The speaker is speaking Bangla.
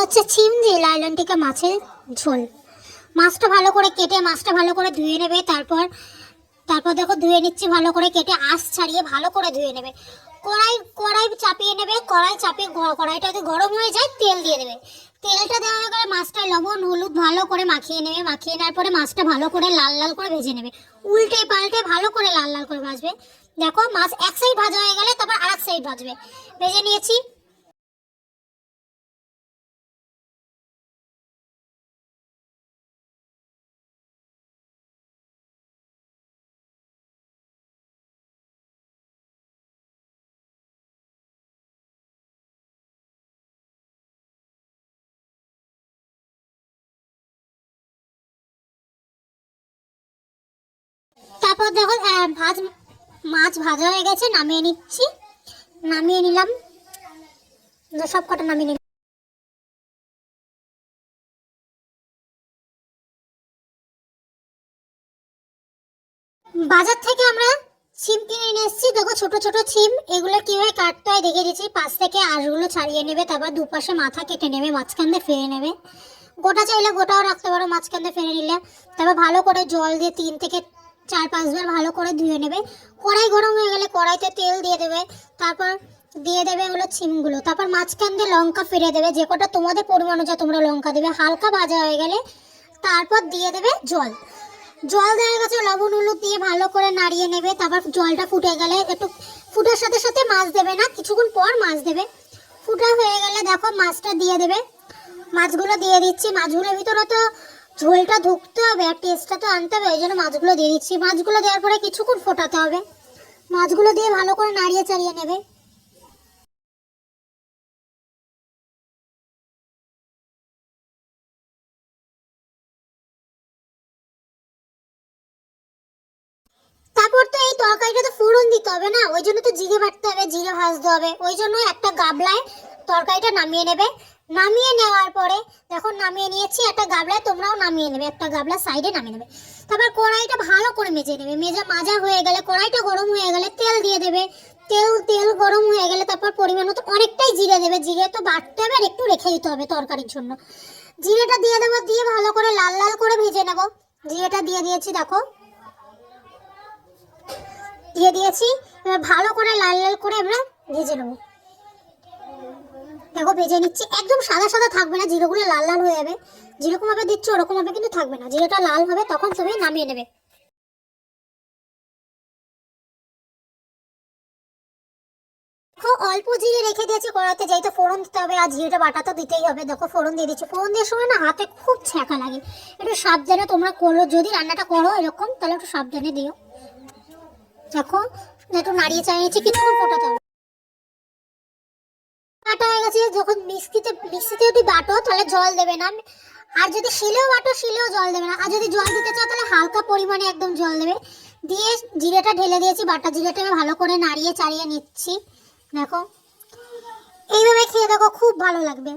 হচ্ছে ছিম দিয়ে লাইলন টিকা মাছের ঝোল। মাছটা ভালো করে কেটে মাছটা ভালো করে ধুয়ে নেবে। তারপর তারপর দেখো ধুয়ে নিচ্ছি ভালো করে কেটে আঁশ ছাড়িয়ে ভালো করে ধুয়ে নেবে। কড়াই চাপিয়ে নেবে। কড়াই চাপিয়ে কড়াইটা যদি গরম হয়ে যায় তেল দিয়ে দেবে। তেলটা দেওয়া হয়ে গেলে মাছটা লবণ হলুদ ভালো করে মাখিয়ে নেবে। মাখিয়ে নেওয়ার পরে মাছটা ভালো করে লাল লাল করে ভেজে নেবে। উল্টে পাল্টে ভালো করে লাল লাল করে ভাজবে। দেখো মাছ এক সাইড ভাজা হয়ে গেলে তারপর আরেক সাইড ভাজবে। ভেজে নিয়েছি। তারপর দেখো মাছ ভাজা হয়ে গেছে, নামিয়ে নিচ্ছি। নামিয়ে নিলাম, সব কটা নামিয়ে নিলাম। বাজার থেকে আমরা সিম কিনে নিয়ে এসেছি। দেখো ছোট ছোট সিম, এগুলো কিভাবে কাটতে হয় দেখে দিচ্ছি। পাশ থেকে আঁশগুলো ছাড়িয়ে নেবে, তারপর দুপাশে মাথা কেটে নেবে, মাঝখান দিয়ে ফেলে নেবে। গোটা চাইলে গোটাও রাখতে পারো, মাঝখান দিয়ে ফেলে নিলে। তারপর ভালো করে জল দিয়ে 3 থেকে 4-5 বার ভালো করে ধুয়ে নেবে। কড়াই গরম হয়ে গেলে কড়াইতে তেল দিয়ে দেবে। তারপর দিয়ে দেবে হলো সিমগুলো। তারপর মাঝখান দিয়ে লঙ্কা ফিরে দেবে, যে কটা তোমাদের পরিমাণ অনুযায়ী তোমরা লঙ্কা দেবে। হালকা ভাজা হয়ে গেলে তারপর দিয়ে দেবে জল। জল দেওয়া গেছে, লবণ হলুদ দিয়ে ভালো করে নাড়িয়ে নেবে। তারপর জলটা ফুটে গেলে একটু ফুটার সাথে সাথে মাছ দেবে না, কিছুক্ষণ পর মাছ দেবে। ফুটা হয়ে গেলে দেখো মাছটা দিয়ে দেবে। মাছগুলো দিয়ে দিচ্ছি। মাছগুলোর ভিতরে তো ঝোলটা ঢুকতে হবে আর টেস্টটা তো আনতে হবে, এই জন্য মাছগুলো দিয়ে দিচ্ছি। মাছগুলো দেওয়ার পরে কিছুক্ষণ ফোটাতে হবে। মাছগুলো দিয়ে ভালো করে নাড়িয়ে চাড়িয়ে নেবে। তারপর তো এই তরকারিটা তো ফোড়ন দিতে হবে না, ওই জন্য তো জিরে বাটতে হবে, জিরে ভাজতে হবে। ওই জন্য একটা গাবলায় তরকারিটা নামিয়ে নেবে। নামিয়ে নেওয়ার পরে দেখো নামিয়ে নিয়েছি একটা গাবলায়, তোমরাও নামিয়ে নেবে, একটা গাবলা সাইডে নামিয়ে নেবে। তারপর কড়াইটা ভালো করে মেজে নেবে। মাজা হয়ে গেলে কড়াইটা গরম হয়ে গেলে তেল দিয়ে দেবে। তেল গরম হয়ে গেলে তারপর পরিমাণ মতো অনেকটাই জিরে দেবে। জিরে তো বাটতে হবে আর একটু রেখে দিতে হবে তরকারির জন্য। জিরেটা দিয়ে দেবো, দিয়ে ভালো করে লাল লাল করে ভেজে নেব। জিরেটা দিয়ে দিয়েছি, দেখো দিয়ে দিয়েছি। এবার ভালো করে লাল লাল করে আমরা ভেজে নেব। দেখো ভেজে নিচ্ছি, একদম সাদা সাদা থাকবে না, জিরেগুলো লাল লাল হয়ে যাবে। যেরকম ভাবে দিচ্ছ ওরকম ভাবে কিন্তু থাকবে না, জিরেটা লাল হবে তখন তুমি নামিয়ে নেবে। অল্প জিরে রেখে দিয়েছি কড়াতে, যাই তো ফোড়ন দিতে হবে আর জিরেটা বাটা তো দিতেই হবে। দেখো ফোড়ন দিয়ে দিচ্ছি। ফোড়ন দেওয়ার সময় না হাতে খুব ছ্যাঁকা লাগে, একটু সাবধানে তোমরা করো। যদি রান্নাটা করো এরকম তাহলে একটু সাবধানে দিও। দেখো একটু নাড়িয়ে চাড়িয়েছি, কিছুক্ষণ ফোটাতে হবে। বাটা হয়ে গেছে। যখন মিক্সিতে যদি বাটো তাহলে জল দেবে না, আর যদি শিলেও বাটো শিলেও জল দেবে না। আর যদি জল দিতে চাও তাহলে হালকা পরিমাণে একদম জল দেবে। দিয়ে জিরেটা ঢেলে দিয়েছি, বাটা জিরেটা ভালো করে নাড়িয়ে চাড়িয়ে নিচ্ছি। দেখো এইভাবে খেয়ে দেখো, খুব ভালো লাগবে।